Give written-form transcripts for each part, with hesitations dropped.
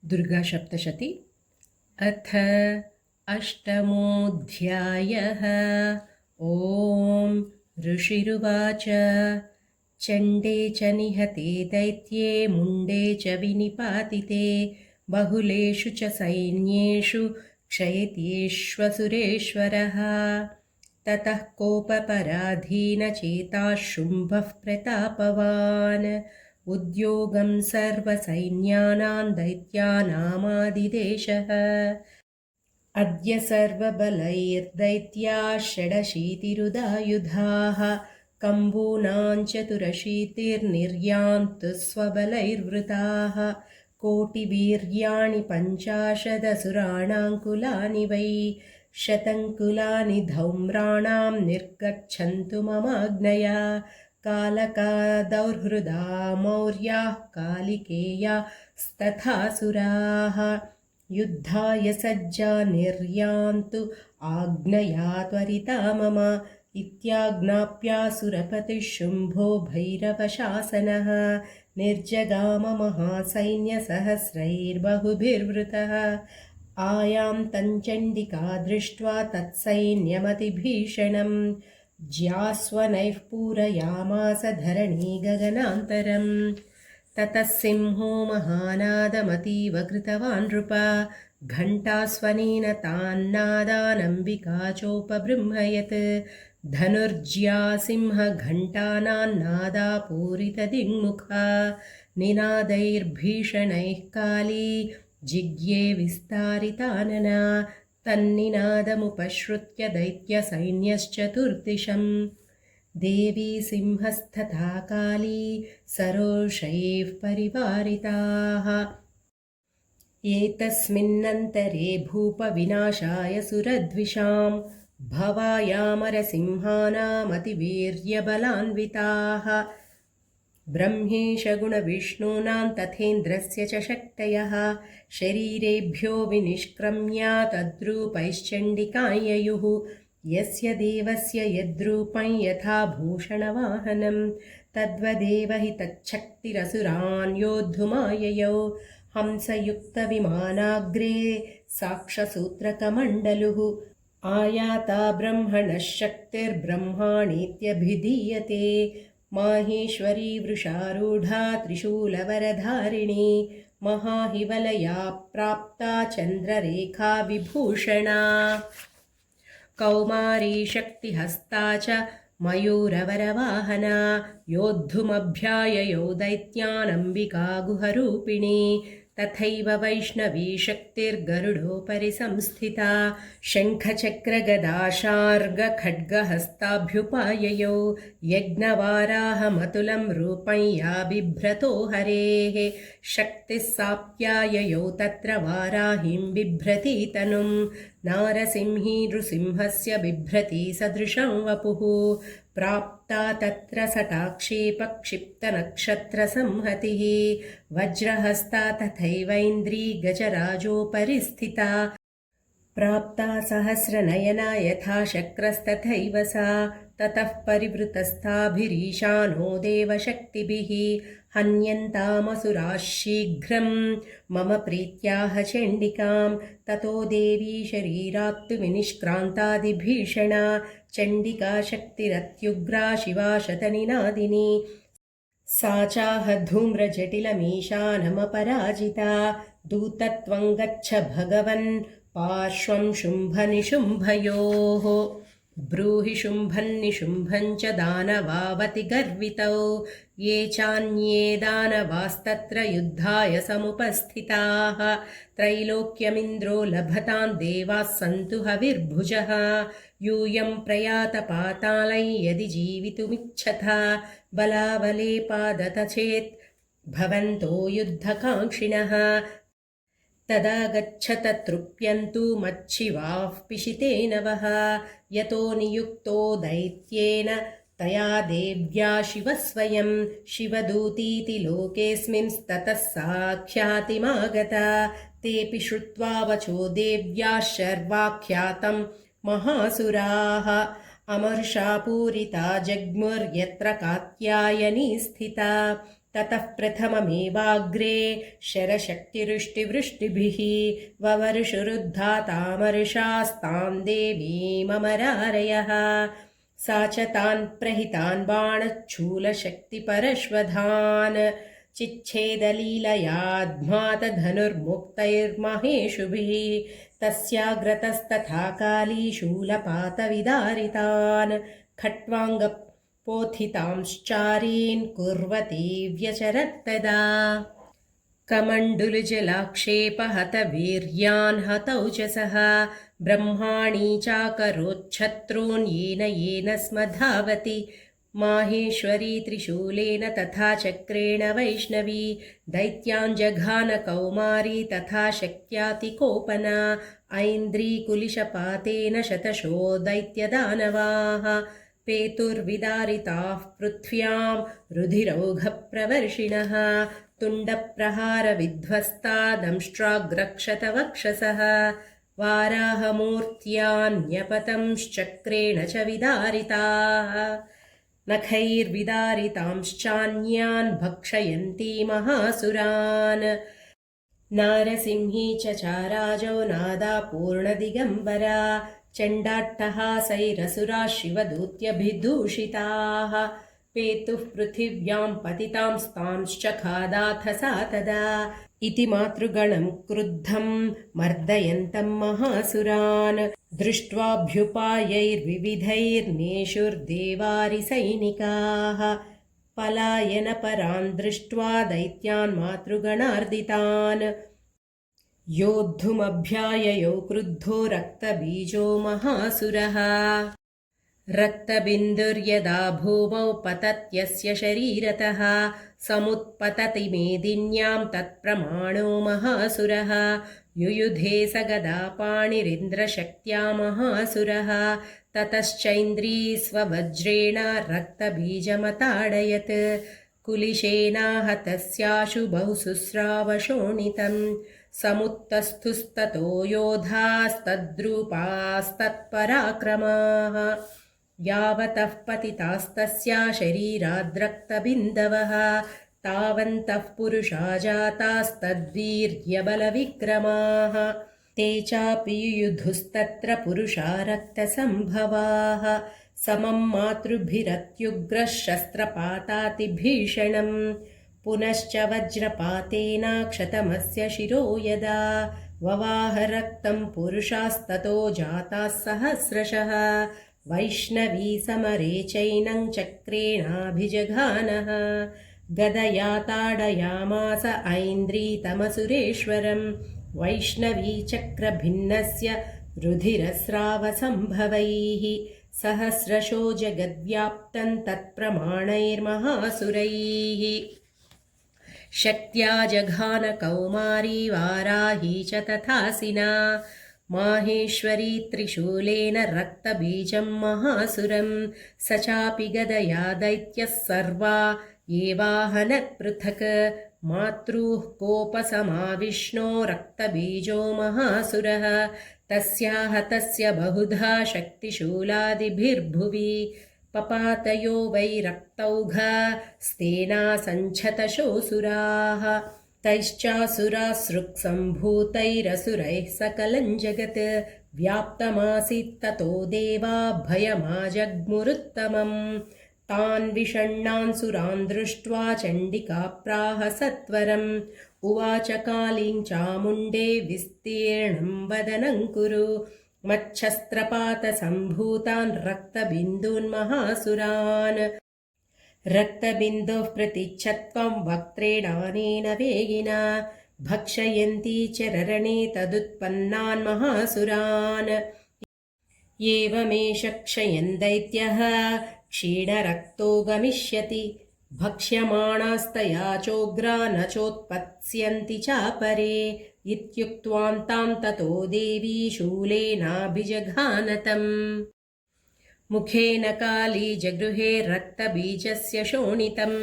दुर्गासप्तशती अथ अष्टमोऽध्यायः। ॐ ऋषिरुवाच चण्डे च निहते दैत्ये मुण्डे च विनिपातिते बहुलेषु च सैन्येषु क्षयतीष्वसुरेश्वरः। ततः कोपपराधीनचेताः शुम्भः प्रतापवान् उद्योगं सर्वसैन्यानां दैत्यानामादिदेशः। अद्य सर्वबलैर्दैत्याः षडशीतिरुदायुधाः कम्बूनां चतुरशीतिर्निर्यान्तु स्वबलैर्वृताः कोटिवीर्याणि 50 कुलानि वै शतङ्कुलानि धौम्राणां निर्गच्छन्तु ममाज्ञया कालका दौर्हृदा मौर्याः कालिकेयास्तथासुराः युद्धाय सज्जा निर्यान्तु आज्ञया त्वरिता मम इत्याज्ञाप्यासुरपतिः शुम्भो भैरवशासनः निर्जगाम महासैन्यसहस्रैर्बहुभिर्वृतः आयां तञ्चण्डिका दृष्ट्वा तत्सैन्यमतिभीषणं ज्यास्वनैः पूरयामास धरणी गगनान्तरम् ततः सिंहो महानादमतीव कृतवान् नृपा घण्टास्वनेन तान्नादानम्बिका चोपबृंहयत् धनुर्ज्या सिंहघण्टानान्नादा पूरितदिङ्मुखा निनादैर्भीषणैः काली जिग्ये विस्तारितानना तन्निनादमुपश्रुत्य दैत्यसैन्यश्चतुर्दिशम् देवी सिंहस्तथा काली सरोषैः परिवारिताः। एतस्मिन्नन्तरे भूपविनाशाय सुरद्विषां भवायामरसिंहानामतिवीर्यबलान्विताः ब्रह्मेशगुणविष्णूनां तथेन्द्रस्य च शक्तयः शरीरेभ्यो विनिष्क्रम्य तद्रूपैश्चण्डिकां ययुः यस्य देवस्य यद्रूपं यथा भूषणवाहनं तद्वदेव हि तच्छक्तिरसुरान् योद्धुमाययौ हंसयुक्तविमानाग्रे साक्षसूत्रकमण्डलुः आयाता ब्रह्मणः शक्तिर्ब्रह्माणीत्यभिधीयते माहेश्वरी वृषारूढा त्रिशूलवरधारिणी महाहिवलया प्राप्ता चन्द्ररेखा विभूषणा कौमारी शक्तिहस्ता च मयूरवरवाहना योद्धुमभ्याययौ दैत्यानम्बिका गुहरूपिणी तथैव वैष्णवी शक्तिर्गरुडोपरि संस्थिता शङ्खचक्रगदाशार्गखड्गहस्ताभ्युपाययौ यज्ञवाराहमतुलं रूपं या बिभ्रतो हरेः शक्तिः साप्याययौ तत्र वाराहीं बिभ्रती तनुं नारसिंही नृसिंहस्य बिभ्रती सदृशं वपुः प्राप्ता तत्र सटाक्षेपक्षिप्तनक्षत्रसंहतिः वज्रहस्ता तथैवैन्द्री गजराजोपरि स्थिता प्राप्ता सहस्रनयना यथा शक्रस्तथैव सा ततः परिवृतस्ताभिरीशानो देवशक्तिभिः हन्यन्तामसुराः शीघ्रं मम प्रीत्याह चण्डिकां ततो देवी शरीरात्तु विनिष्क्रान्तादिभीषणा चण्डिका शक्तिरत्युग्रा शिवा शतनिनादिनी सा चाह धूम्रजटिलमीशानमपराजिता दूतत्वं गच्छ भगवन् पार्श्वं शुम्भनिशुम्भयोः ब्रूहि शुम्भन्निशुम्भं च दानवावति गर्वितौ ये चान्ये दानवास्तत्र युद्धाय समुपस्थिताः त्रैलोक्यमिन्द्रो लभतां देवाः सन्तु हविर्भुजः यूयं प्रयातपातालै यदि जीवितुमिच्छथ बलावलेपादत चेत् भवन्तो युद्धकाङ्क्षिणः तदा गच्छत तृप्यन्तु मच्छिवाः पिशितेन वः यतो नियुक्तो दैत्येन तया देव्या शिवः स्वयं शिवदूतीति लोकेऽस्मिंस्ततः साख्यातिमागता तेऽपि श्रुत्वा वचो देव्याः शर्वाख्यातं महासुराः अमर्षापूरिता जग्मुर्यत्र कात्यायनी स्थिता ततः प्रथममेवाग्रे शरशक्तिरुष्टिवृष्टिभिः ववर्षुरुद्धातामर्षास्तां देवीममरारयः सा च तान् प्रहितान् बाणच्छूलशक्तिपरश्वधान् चिच्छेदलीलयाध्मातधनुर्मुक्तैर्महेषुभिः तस्याग्रतस्तथा काली शूलपातविदारितान् खट्वाङ्गपोथितांश्चारीन् कुर्वती व्यचरत्तदा कमण्डुलजलाक्षेपहतवीर्यान् हतौजसः ब्रह्माणी चाकरोच्छत्रून् येन स्म धावति माहेश्वरी त्रिशूलेन तथा चक्रेण वैष्णवी दैत्याञ्जघानकौमारी तथा शक्त्यातिकोपना ऐन्द्रीकुलिशपातेन शतशो दैत्यदानवाः पेतुर्विदारिताः पृथ्व्यां रुधिरौघप्रवर्षिणः तुण्डप्रहारविध्वस्ता दंष्ट्राग्रक्षतवक्षसः वाराहमूर्त्यान्यपतंश्चक्रेण च विदारिताः नखैर्विदारितांश्चान्यान् भक्षयन्ती महासुरान् नारसिंही च चाराजौ नादापूर्णदिगम्बरा चण्डाट्टहासैरसुराः शिवदूत्यभिदूषिताः पेतुः पृथिव्यां पतितांस्तांश्च खादाथ सा तदा इति मातृगणं क्रुद्धं मर्दयन्तं महासुरान् दृष्ट्वाभ्युपायैर्विविधैर्नेषुर्देवारिसैनिकाः पलायनपरान् दृष्ट्वा दैत्यान् मातृगणार्दितान् योद्धुमभ्याययौ क्रुद्धो रक्तबीजो महासुरः रक्तबिन्दुर्यदा भूमौ पतत्यस्य शरीरतः समुत्पतति मेदिन्यां तत्प्रमाणो महासुरः युयुधे स गदापाणिरिन्द्रशक्त्या महासुरः ततश्चैन्द्री स्ववज्रेण रक्तबीजमताडयत् कुलिशेनाहतस्याशु बहुसुस्रावशोणितम् समुत्तस्थुस्ततो योधास्तद्रूपास्तत्पराक्रमाः यावतः पतितास्तस्या शरीराद्रक्तबिन्दवः तावन्तः पुरुषा जातास्तद्वीर्यबलविक्रमाः ते चापि युयुधुस्तत्र पुरुषा रक्तसम्भवाः समं मातृभिरत्युग्रः शस्त्रपातातिभीषणम् पुनश्च वज्रपातेन क्षतमस्य शिरो यदा ववाह रक्तं पुरुषास्ततो जाताः सहस्रशः वैष्णवी समरे चैनं चक्रेणाभिजघानः गदया ताडयामास ऐन्द्रीतमसुरेश्वरं वैष्णवी चक्रभिन्नस्य रुधिरस्रावसम्भवैः सहस्रशो जगद्व्याप्तं तत्प्रमाणैर्महासुरैः शक्त्या जघानकौमारी वाराही च तथासिना माहेश्वरी त्रिशूलेन रक्तबीजं महासुरं स चापि गदया दैत्यः सर्वा एवाहनत् पृथक् मातृः कोपसमाविष्णो रक्तबीजो महासुरः तस्याः तस्य बहुधा शक्तिशूलादिभिर्भुवि पपातयो वै रक्तौघस्तेना सञ्छतशोऽसुराः तैश्चासुरासृक्सम्भूतैरसुरैः सकलं जगत् व्याप्तमासीत्ततो देवा भयमाजग्मुरुत्तमम् तान् विषण्णान् सुरान् दृष्ट्वा चण्डिका प्राह सत्वरम् उवाच कालीं चामुण्डे विस्तीर्णं वदनं कुरु मच्छस्त्रपातसम्भूतान् रक्तबिन्दून् महासुरान् रक्तबिन्दोः प्रतिच्छत्वं वक्त्रेणानेन वेगिना भक्षयन्ती चररणे तदुत्पन्नान् महासुरान् एवमेष क्षयन् दैत्यः क्षीणरक्तो गमिष्यति भक्ष्यमाणास्तया चोग्रा न चोत्पत्स्यन्ति चापरे इत्युक्त्वां तां ततो देवी शूलेनाभिजघानतम् मुखेन काली जगृहे रक्तबीजस्य शोणितं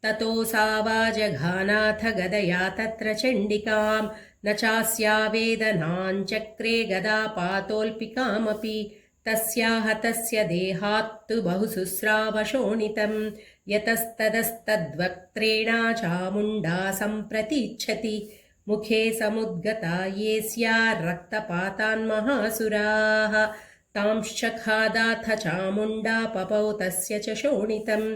ततो सा वाजघानाथ गदया तत्र चण्डिकां न चास्या वेदनाञ्चक्रे गदापातोऽल्पिकामपि तस्याः तस्य देहात्तु बहुशुस्रावशोणितं यतस्तदस्तद्वक्त्रेण चामुण्डा सम्प्रतीच्छति मुखे समुद्गता ये स्या रक्तपातान्महासुराः तांश्चखादाथ चामुण्डा पपौ तस्य च शोणितम्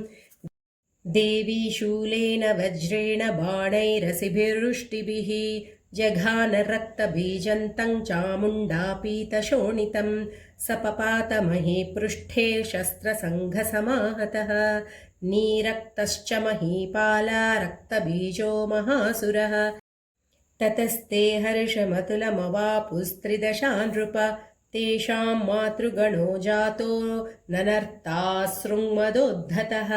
देवी शूलेन वज्रेण बाणैरसिभिर्वृष्टिभिः जघान रक्तबीजन्तं चामुण्डा पीतशोणितं सपपातमहे पृष्ठे शस्त्रसङ्घसमाहतः नीरक्तश्च महीपाला रक्तबीजो महासुरः ततस्ते हर्षमतुलमवापुस्त्रिदशा नृप तेषां मातृगणो जातो ननर्तासृङ्मदोद्धतः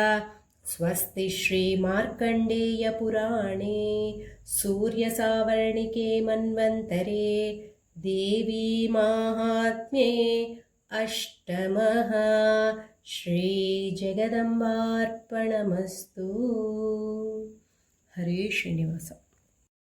स्वस्ति श्रीमार्कण्डेयपुराणे सूर्यसावर्णिके मन्वन्तरे देवीमाहात्म्ये अष्टमः श्रीजगदम्बार्पणमस्तु हरे श्रीनिवास।